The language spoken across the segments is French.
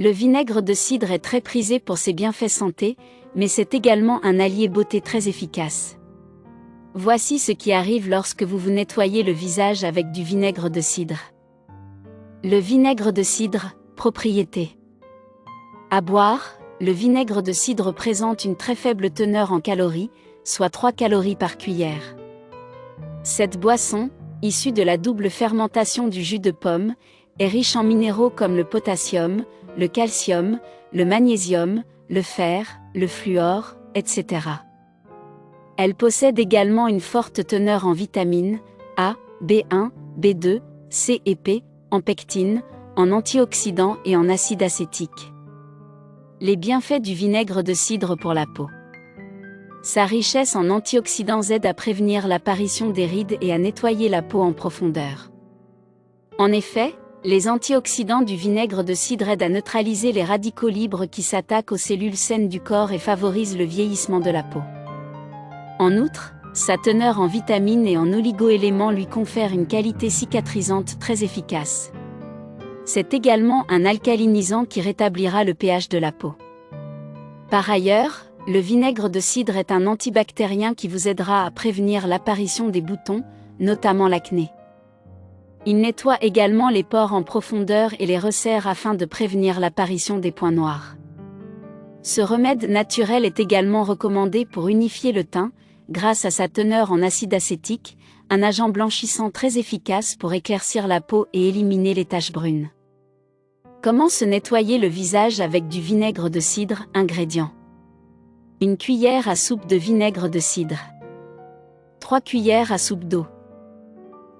Le vinaigre de cidre est très prisé pour ses bienfaits santé, mais c'est également un allié beauté très efficace. Voici ce qui arrive lorsque vous vous nettoyez le visage avec du vinaigre de cidre. Le vinaigre de cidre, propriétés. À boire, le vinaigre de cidre présente une très faible teneur en calories, soit 3 calories par cuillère. Cette boisson, issue de la double fermentation du jus de pomme, est riche en minéraux comme le potassium, le calcium, le magnésium, le fer, le fluor, etc. Elle possède également une forte teneur en vitamines A, B1, B2, C et P, en pectine, en antioxydants et en acide acétique. Les bienfaits du vinaigre de cidre pour la peau. Sa richesse en antioxydants aide à prévenir l'apparition des rides et à nettoyer la peau en profondeur. En effet, les antioxydants du vinaigre de cidre aident à neutraliser les radicaux libres qui s'attaquent aux cellules saines du corps et favorisent le vieillissement de la peau. En outre, sa teneur en vitamines et en oligo-éléments lui confère une qualité cicatrisante très efficace. C'est également un alcalinisant qui rétablira le pH de la peau. Par ailleurs, le vinaigre de cidre est un antibactérien qui vous aidera à prévenir l'apparition des boutons, notamment l'acné. Il nettoie également les pores en profondeur et les resserre afin de prévenir l'apparition des points noirs. Ce remède naturel est également recommandé pour unifier le teint, grâce à sa teneur en acide acétique, un agent blanchissant très efficace pour éclaircir la peau et éliminer les taches brunes. Comment se nettoyer le visage avec du vinaigre de cidre? Ingrédients. 1 cuillère à soupe de vinaigre de cidre. 3 cuillères à soupe d'eau.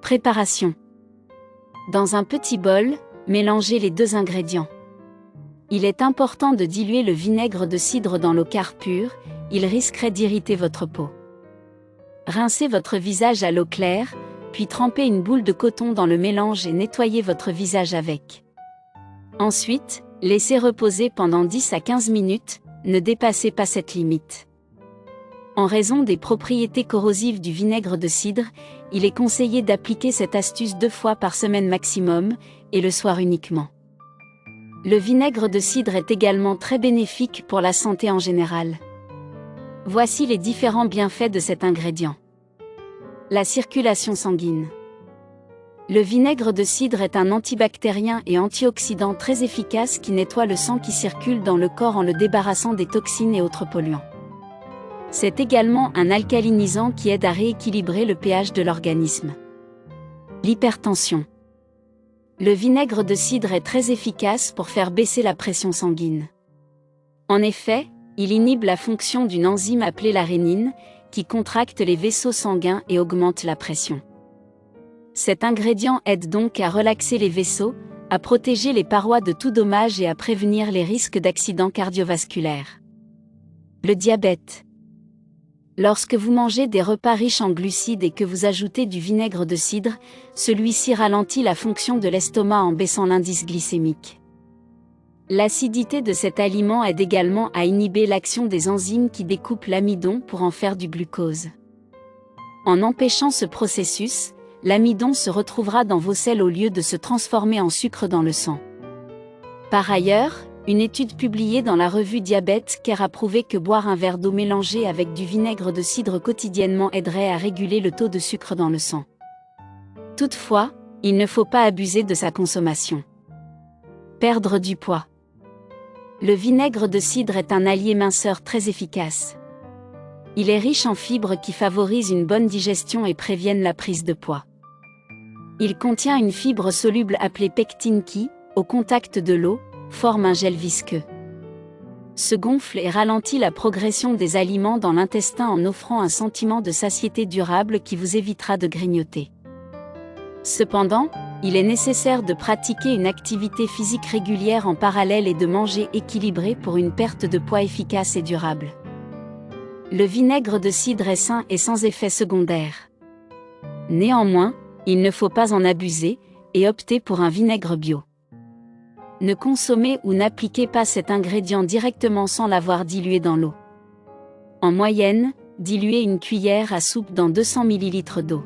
Préparation. Dans un petit bol, mélangez les 2 ingrédients. Il est important de diluer le vinaigre de cidre dans l'eau car pure, il risquerait d'irriter votre peau. Rincez votre visage à l'eau claire, puis trempez une boule de coton dans le mélange et nettoyez votre visage avec. Ensuite, laissez reposer pendant 10 à 15 minutes, ne dépassez pas cette limite. En raison des propriétés corrosives du vinaigre de cidre, il est conseillé d'appliquer cette astuce 2 fois par semaine maximum, et le soir uniquement. Le vinaigre de cidre est également très bénéfique pour la santé en général. Voici les différents bienfaits de cet ingrédient. La circulation sanguine. Le vinaigre de cidre est un antibactérien et antioxydant très efficace qui nettoie le sang qui circule dans le corps en le débarrassant des toxines et autres polluants. C'est également un alcalinisant qui aide à rééquilibrer le pH de l'organisme. L'hypertension. Le vinaigre de cidre est très efficace pour faire baisser la pression sanguine. En effet, il inhibe la fonction d'une enzyme appelée la rénine, qui contracte les vaisseaux sanguins et augmente la pression. Cet ingrédient aide donc à relaxer les vaisseaux, à protéger les parois de tout dommage et à prévenir les risques d'accidents cardiovasculaires. Le diabète. Lorsque vous mangez des repas riches en glucides et que vous ajoutez du vinaigre de cidre, celui-ci ralentit la fonction de l'estomac en baissant l'indice glycémique. L'acidité de cet aliment aide également à inhiber l'action des enzymes qui découpent l'amidon pour en faire du glucose. En empêchant ce processus, l'amidon se retrouvera dans vos selles au lieu de se transformer en sucre dans le sang. Par ailleurs, une étude publiée dans la revue Diabète Care a prouvé que boire un verre d'eau mélangée avec du vinaigre de cidre quotidiennement aiderait à réguler le taux de sucre dans le sang. Toutefois, il ne faut pas abuser de sa consommation. Perdre du poids. Le vinaigre de cidre est un allié minceur très efficace. Il est riche en fibres qui favorisent une bonne digestion et préviennent la prise de poids. Il contient une fibre soluble appelée pectine qui, au contact de l'eau, forme un gel visqueux. Ce gonfle et ralentit la progression des aliments dans l'intestin en offrant un sentiment de satiété durable qui vous évitera de grignoter. Cependant, il est nécessaire de pratiquer une activité physique régulière en parallèle et de manger équilibré pour une perte de poids efficace et durable. Le vinaigre de cidre est sain et sans effet secondaire. Néanmoins, il ne faut pas en abuser, et opter pour un vinaigre bio. Ne consommez ou n'appliquez pas cet ingrédient directement sans l'avoir dilué dans l'eau. En moyenne, diluez 1 cuillère à soupe dans 200 ml d'eau.